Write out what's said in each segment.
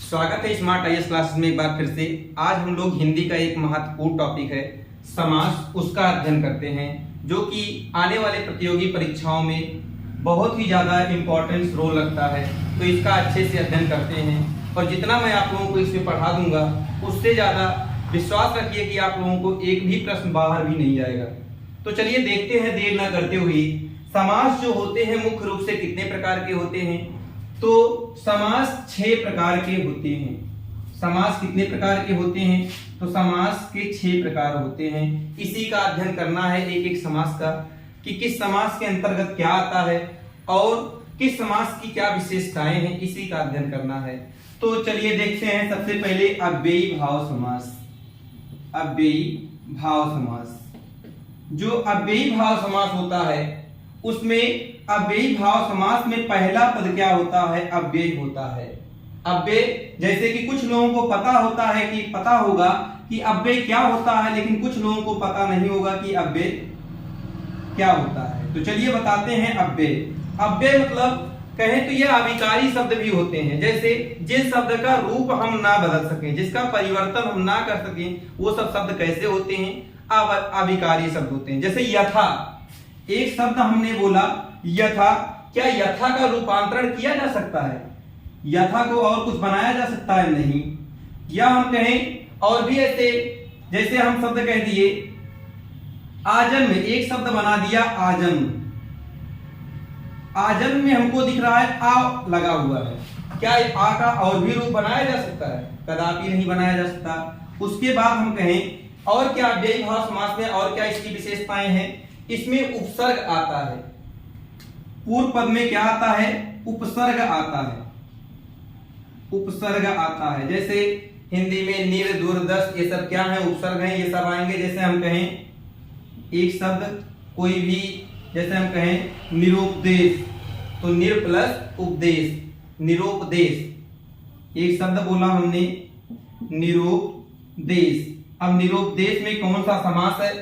स्वागत है smart IAS classes में एक बार फिर से। आज हम लोग हिंदी का एक महत्वपूर्ण टॉपिक है समास, उसका अध्ययन करते हैं, जो कि आने वाले प्रतियोगी परीक्षाओं में बहुत ही ज़्यादा इम्पोर्टेंस रोल रखता है। तो इसका अच्छे से अध्ययन करते हैं और जितना मैं आप लोगों को इसमें पढ़ा दूंगा उससे ज़्यादा विश्वास रखिए कि आप लोगों को एक भी प्रश्न बाहर भी नहीं जाएगा। तो चलिए देखते हैं देर ना करते हुए, समास जो होते हैं मुख्य रूप से कितने प्रकार के होते हैं। तो समास 6 प्रकार के होते हैं। समास कितने प्रकार के होते हैं? तो समास के 6 प्रकार होते हैं। इसी का अध्ययन करना है एक एक समास का, कि किस समास के अंतर्गत क्या आता है और किस समास की क्या विशेषताएं हैं, इसी का अध्ययन करना है। तो चलिए देखते हैं। सबसे पहले अव्ययी भाव समास। अव्ययी भाव समास, जो अव्ययी भाव समास होता है उसमें अव्ययी भाव समास में पहला पद क्या होता है? अव्यय होता है। अव्यय, जैसे कि कुछ लोगों को पता होता है कि पता होगा कि अव्यय क्या होता है, लेकिन कुछ लोगों को पता नहीं होगा कि अव्यय क्या होता है। तो चलिए बताते हैं अव्यय। अव्यय मतलब कहें तो ये अविकारी शब्द भी होते हैं, जैसे जिस शब्द का रूप हम ना बदल सकें, जिसका परिवर्तन हम ना कर सकें, वो सब शब्द कैसे होते हैं? अविकारी शब्द होते हैं। जैसे यथा, एक शब्द हमने बोला यथा, क्या यथा का रूपांतरण किया जा सकता है? यथा को और कुछ बनाया जा सकता है? नहीं। या हम कहें और भी ऐसे, जैसे हम शब्द कह दिए आजन्म, एक शब्द बना दिया आजन्म। आजन्म में हमको दिख रहा है आ लगा हुआ है, क्या आ का और भी रूप बनाया जा सकता है? कदापि नहीं बनाया जा सकता। उसके बाद हम कहें और क्या अव्ययी भाव समास में और क्या इसकी विशेषताएं हैं? इसमें उपसर्ग आता है। पूर्व पद में क्या आता है? उपसर्ग आता है। उपसर्ग आता है, जैसे हिंदी में निर, दुर, दस, ये सब क्या है? उपसर्ग हैं, ये सब आएंगे। जैसे हम कहें एक शब्द कोई भी, जैसे हम कहें निरुपदेश, तो निर प्लस उपदेश, निरुपदेश। एक शब्द बोला हमने निरुपदेश। अब निरुपदेश में कौन सा समास है?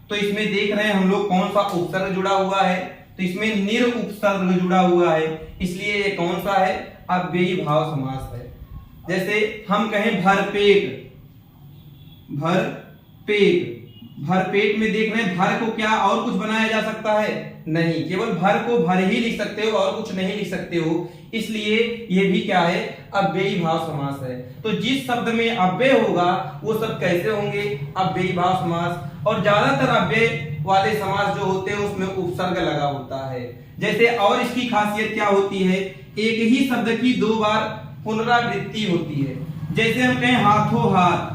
तो इसमें देख रहे हैं हम लोग कौन सा उपसर्ग जुड़ा हुआ है, तो इसमें निर उपसर्ग जुड़ा हुआ है, इसलिए ये कौन सा है? अव्ययी भाव समास है। जैसे हम कहें भरपेट, भरपेट, भरपेट में देख रहे हैं भर को क्या और कुछ बनाया जा सकता है? नहीं, केवल भर को भर ही लिख सकते हो और कुछ नहीं लिख सकते हो, इसलिए ये भी क्या है? अव्ययी भाव समास है। तो जिस शब्द में अव्यय होगा वो सब कैसे होंगे? अव्ययी भाव समास। और ज्यादातर अव्यय वाले समास जो होते हैं उसमें उपसर्ग लगा होता है। जैसे और इसकी खासियत क्या होती है? एक ही शब्द की 2 बार पुनरावृत्ति होती है। जैसे हम कहें हाथों हाथ,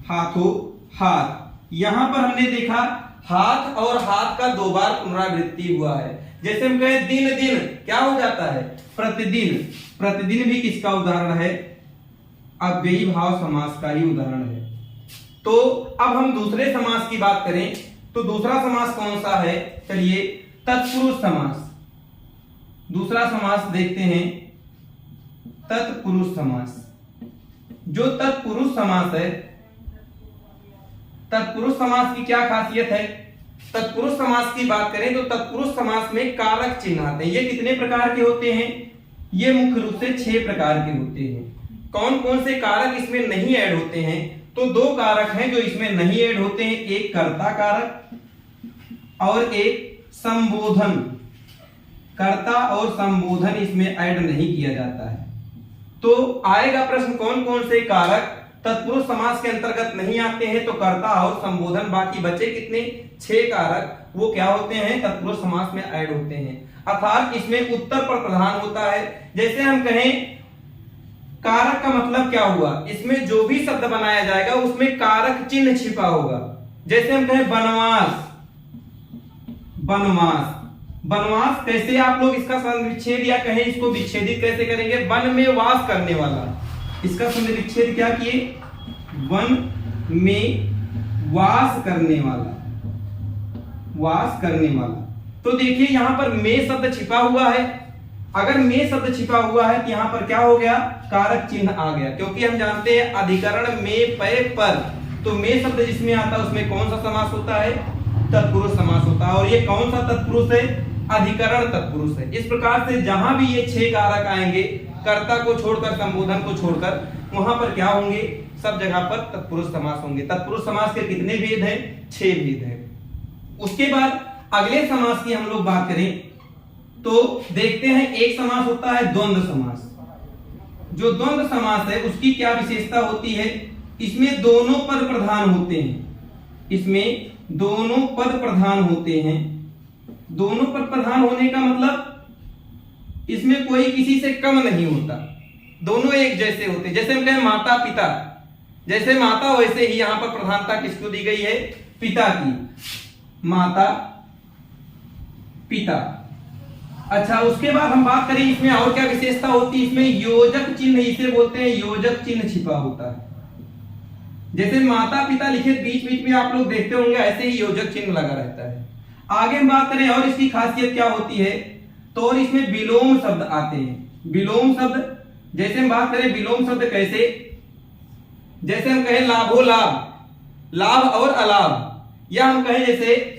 हाथों हाथ, यहां पर हमने देखा हाथ और हाथ का 2 बार पुनरावृत्ति हुआ है। जैसे हम कहें दिन दिन, क्या हो जाता है? प्रतिदिन। प्रतिदिन भी किसका उदाहरण है? अव्ययी भाव समास का ही उदाहरण है। तो अब हम दूसरे समास की बात करें तो दूसरा समास कौन सा है? चलिए तत्पुरुष समास। दूसरा समास देखते हैं, तत्पुरुष समास। जो तत्पुरुष समास है, तत्पुरुष समास की क्या खासियत है? तत्पुरुष समास की बात करें तो तत्पुरुष समास में कारक चिन्ह आते हैं। ये कितने प्रकार के होते हैं? ये मुख्य रूप से 6 प्रकार के होते हैं। कौन कौन से कारक इसमें नहीं ऐड होते हैं? तो 2 कारक हैं जो इसमें नहीं ऐड होते हैं, एक कर्ता कारक और एक संबोधन। कर्ता और संबोधन इसमें ऐड नहीं किया जाता है। तो आएगा प्रश्न कौन कौन से कारक तत्पुरुष समास के अंतर्गत नहीं आते हैं? तो कर्ता और संबोधन, बाकी बचे कितने? 6 कारक, वो क्या होते हैं? तत्पुरुष समास में ऐड होते हैं। अर्थात इसमें उत्तर पर प्रधान होता है। जैसे हम कहें कारक का मतलब क्या हुआ? इसमें जो भी शब्द बनाया जाएगा उसमें कारक चिन्ह छिपा होगा। जैसे हम कहें बनवास, बनवास, बनवास कैसे आप लोग इसका संविच्छेद या कहें इसको विच्छेदित कैसे करेंगे? वन में वास करने वाला, इसका संविच्छेद क्या किए? वन में वास करने वाला, वास करने वाला। तो देखिए यहां पर में शब्द छिपा हुआ है। अगर में शब्द छिपा हुआ है तो यहां पर क्या हो गया? कारक चिन्ह आ गया, क्योंकि हम जानते हैं अधिकरण में पय पर, तो में शब्द जिसमें आता है उसमें कौन सा समास होता है? तत्पुरुष समास होता है। और ये कौन सा तत्पुरुष है? अधिकरण तत्पुरुष है। इस प्रकार से जहां भी ये 6 कारक आएंगे, कर्ता को छोड़कर, संबोधन को छोड़कर, वहां पर क्या होंगे, सब जगह पर तत्पुरुष समास होंगे। तत्पुरुष समास के कितने भेद हैं? 6 भेद हैं। उसके बाद अगले समास की हम लोग बात करें तो देखते हैं, एक समास होता है द्वंद्व समास। जो द्वंद्व समास है उसकी क्या विशेषता होती है? इसमें दोनों पद प्रधान होते हैं। इसमें दोनों पद प्रधान होते हैं। दोनों पद प्रधान होने का मतलब इसमें कोई किसी से कम नहीं होता, दोनों एक जैसे होते हैं। जैसे हम कहें माता पिता, जैसे माता वैसे ही यहां पर प्रधानता किसको दी गई है? पिता की। माता पिता। अच्छा, उसके बाद हम बात करें इसमें और क्या विशेषता होती है? इसमें योजक चिन्ह, इसे बोलते हैं योजक चिन्ह छिपा होता है। जैसे माता पिता लिखे बीच बीच में आप लोग देखते होंगे, ऐसे ही योजक चिन्ह लगा रहता है। आगे हम बात करें और इसकी खासियत क्या होती है, तो और इसमें विलोम शब्द आते हैं। विलोम शब्द, जैसे हम बात करें विलोम शब्द कैसे, जैसे हम कहें लाभो लाभ, लाभ और अलाभ, या हम कहें जैसे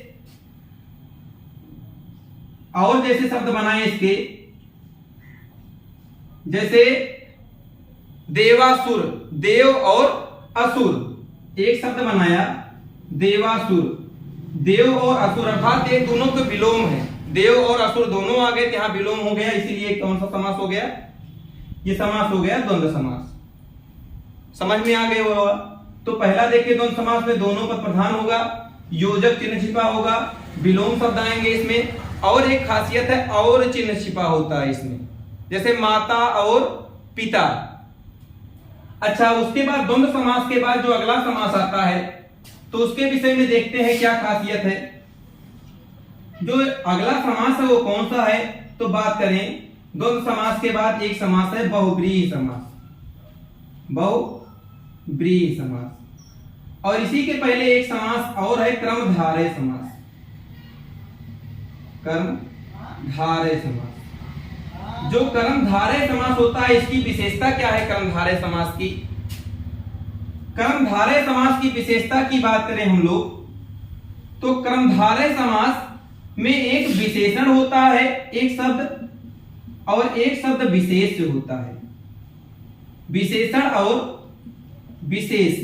और जैसे शब्द बनाए इसके, जैसे देवासुर, देव और असुर, एक शब्द बनाया देवासुर, देव और असुर, अर्थात ये दोनों के विलोम है। देव और असुर दोनों आ गए, यहां विलोम हो गया, इसीलिए कौन सा समास हो गया? ये समास हो गया द्वंद्व समास। समझ में आ गए वो? तो पहला देखिए, द्वंद्व समास में दोनों पद प्रधान होगा, योजक चिन्ह छिपा होगा, विलोम शब्द आएंगे इसमें, और एक खासियत है और चिन्ह छिपा होता है इसमें, जैसे माता और पिता। अच्छा, उसके बाद द्वंद्व समास के बाद जो अगला समास आता है तो उसके विषय में देखते हैं क्या खासियत है। जो अगला समास है वो कौन सा है, तो बात करें द्वंद्व समास के बाद एक समास है बहुब्रीहि समास। बहुब्रीहि समास। और इसी के पहले एक समास और है क्रमधारय समास। कर्मधारय समास। जो कर्मधारय समास होता है, इसकी विशेषता क्या है कर्मधारय समास की? कर्मधारय समास की विशेषता की बात करें हम लोग तो कर्मधारय समास में एक विशेषण होता है, एक शब्द, और एक शब्द विशेष होता है। विशेषण और विशेष,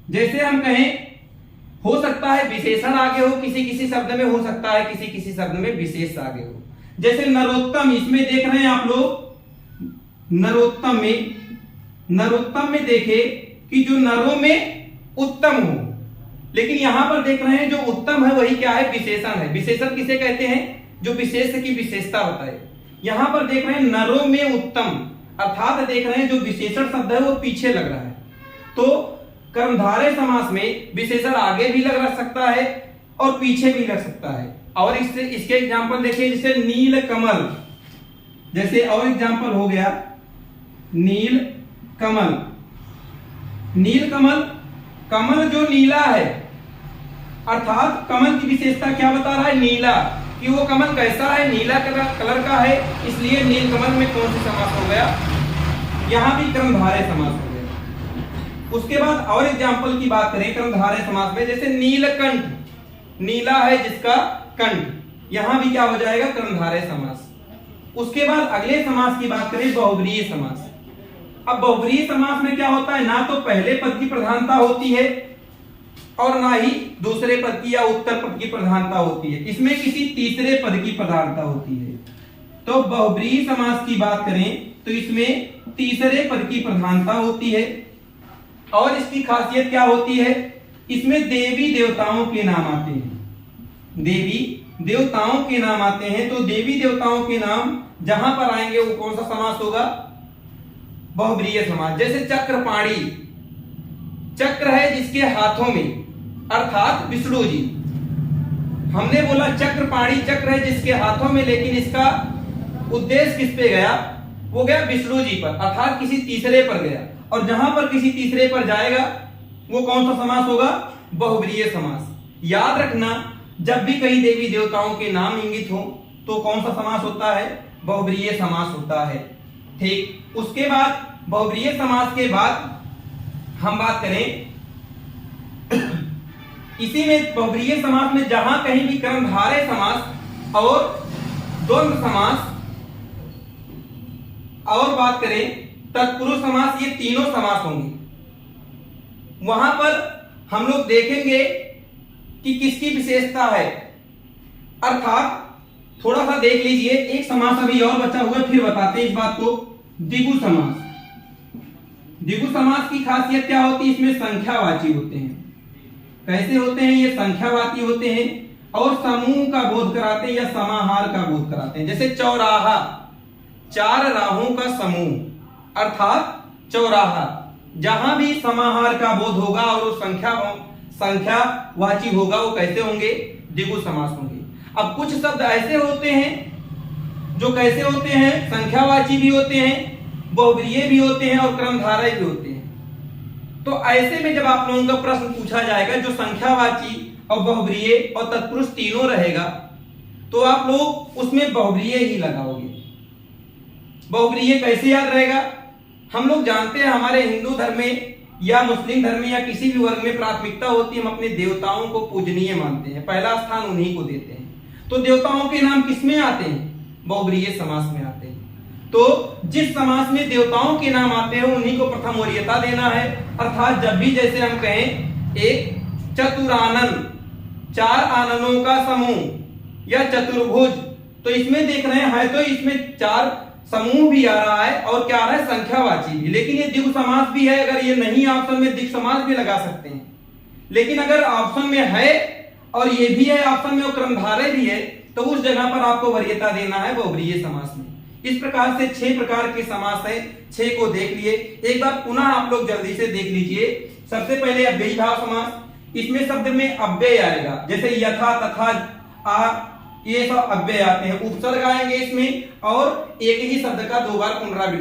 जैसे हम कहें, हो सकता है विशेषण आगे हो किसी किसी शब्द में, हो सकता है किसी किसी शब्द में विशेष आगे हो। जैसे नरोत्तम, इसमें देख रहे हैं आप लोग, नरोत्तम में देखे कि जो नरों में उत्तम हो, लेकिन यहां पर देख रहे हैं जो उत्तम है वही क्या है? विशेषण है। विशेषण किसे कहते हैं? जो विशेष की विशेषता होता है। यहां पर देख रहे हैं नरों में उत्तम, अर्थात देख रहे हैं जो विशेषण शब्द है वो पीछे लग रहा है। तो कर्मधारय समास में विशेषण आगे भी लग सकता है और पीछे भी लग सकता है। और इसके एग्जांपल देखिए, जैसे नील कमल, जैसे और एग्जांपल हो गया नील कमल। नील कमल, कमल जो नीला है, अर्थात कमल की विशेषता क्या बता रहा है? नीला, कि वो कमल कैसा है? नीला कलर का है, इसलिए नील कमल में कौन सा समास हो गया? यहां भी कर्मधारय समास हो गया। उसके बाद और एग्जांपल की बात करें कर्मधारय समास में, जैसे नीलकंठ, नीला है जिसका कंठ, यहां भी क्या हो जाएगा? कर्मधारय समास। उसके बाद अगले समास की बात करें बहुब्रीहि समास। अब बहुब्रीहि समास में क्या होता है? ना तो पहले पद की प्रधानता होती है और ना ही दूसरे पद की या उत्तर पद की प्रधानता होती है, इसमें किसी तीसरे पद की प्रधानता होती है। तो बहुब्रीहि समास की बात करें तो इसमें तीसरे पद की प्रधानता होती है। और इसकी खासियत क्या होती है? इसमें देवी देवताओं के नाम आते हैं। देवी देवताओं के नाम आते हैं, तो देवी देवताओं के नाम जहां पर आएंगे वो कौन सा समास होगा? बहुब्रीहि समास। जैसे चक्रपाणी, चक्र है जिसके हाथों में, अर्थात विष्णु जी। हमने बोला चक्रपाणी, चक्र है जिसके हाथों में, लेकिन इसका उद्देश्य किस पे गया? वो गया विष्णु जी पर, अर्थात किसी तीसरे पर गया। और जहां पर किसी तीसरे पर जाएगा वो कौन सा समास होगा? बहुब्रीहि समास। याद रखना, जब भी कहीं देवी देवताओं के नाम इंगित हो तो कौन सा समास होता है? बहुब्रीहि समास होता है। ठीक। उसके बाद बहुब्रीहि समास के बाद हम बात करें इसी में बहुब्रीहि समास में जहां कहीं भी कर्मधारय समास और द्वंद्व समास और बात करें तत्पुरुष समास, ये तीनों समास होंगे। वहां पर हम लोग देखेंगे कि किसकी विशेषता है, अर्थात थोड़ा सा देख लीजिए, एक समास अभी और बचा हुआ है, फिर बताते हैं इस बात को। द्विगु समास। द्विगु समास की खासियत क्या होती है, इसमें संख्यावाची होते हैं। कैसे होते हैं, ये संख्यावाची होते हैं और समूह का बोध कराते हैं या समाहार का बोध कराते हैं। जैसे चौराहा, चार राहों का समूह अर्थात चौराहा, जहां भी समाहार का बोध होगा और वो संख्यावाची होगा, वो कैसे होंगे, द्विगु समास होंगे। अब कुछ शब्द ऐसे होते हैं जो कैसे होते हैं, संख्यावाची भी होते हैं, बहुब्रीहि भी होते हैं और क्रमधारय भी होते हैं। तो ऐसे में जब आप लोगों का प्रश्न पूछा जाएगा जो संख्यावाची और बहुब्रीहि और तत्पुरुष तीनों रहेगा, तो आप लोग उसमें बहुब्रीहि ही लगाओगे। बहुब्रीहि कैसे याद रहेगा, हम लोग जानते हैं हमारे हिंदू धर्म में या मुस्लिम धर्म में या किसी भी वर्ग में प्राथमिकता होती है, हम अपने देवताओं को पूजनीय मानते हैं, पहला स्थान उन्हीं को देते हैं। तो देवताओं के नाम किसमें आते हैं, बहुब्रीहि समास में आते हैं। तो जिस समास में देवताओं के नाम आते हैं उन्हीं को प्रथम वरीयता देना है। अर्थात जब भी जैसे हम कहें एक चतुरानन, चार आननों का समूह या चतुर्भुज, तो इसमें देख रहे हैं है तो इसमें चार समूह भी आ रहा है और क्या आ रहा है, संख्यावाची भी। लेकिन ये द्विगु समास भी है, अगर ये नहीं ऑप्शन में द्विगु समास भी लगा सकते हैं। लेकिन अगर ऑप्शन में है और ये भी है ऑप्शन में और क्रमधारय भी है, तो उस जगह पर आपको वरीयता देना है बहुब्रीहि समास में। इस प्रकार से 6 प्रकार के समास है, 6 को देख लिए। एक बार पुनः आप लोग जल्दी से देख लीजिए। सबसे पहले अव्ययी भाव समास, इसमें शब्द में अव्यय आएगा, जैसे यथा, तथा, आ, ये सब अव्यय आते हैं। उपसर्ग आएंगे इसमें और एक ही शब्द का 2 बार पुनरावृत्ति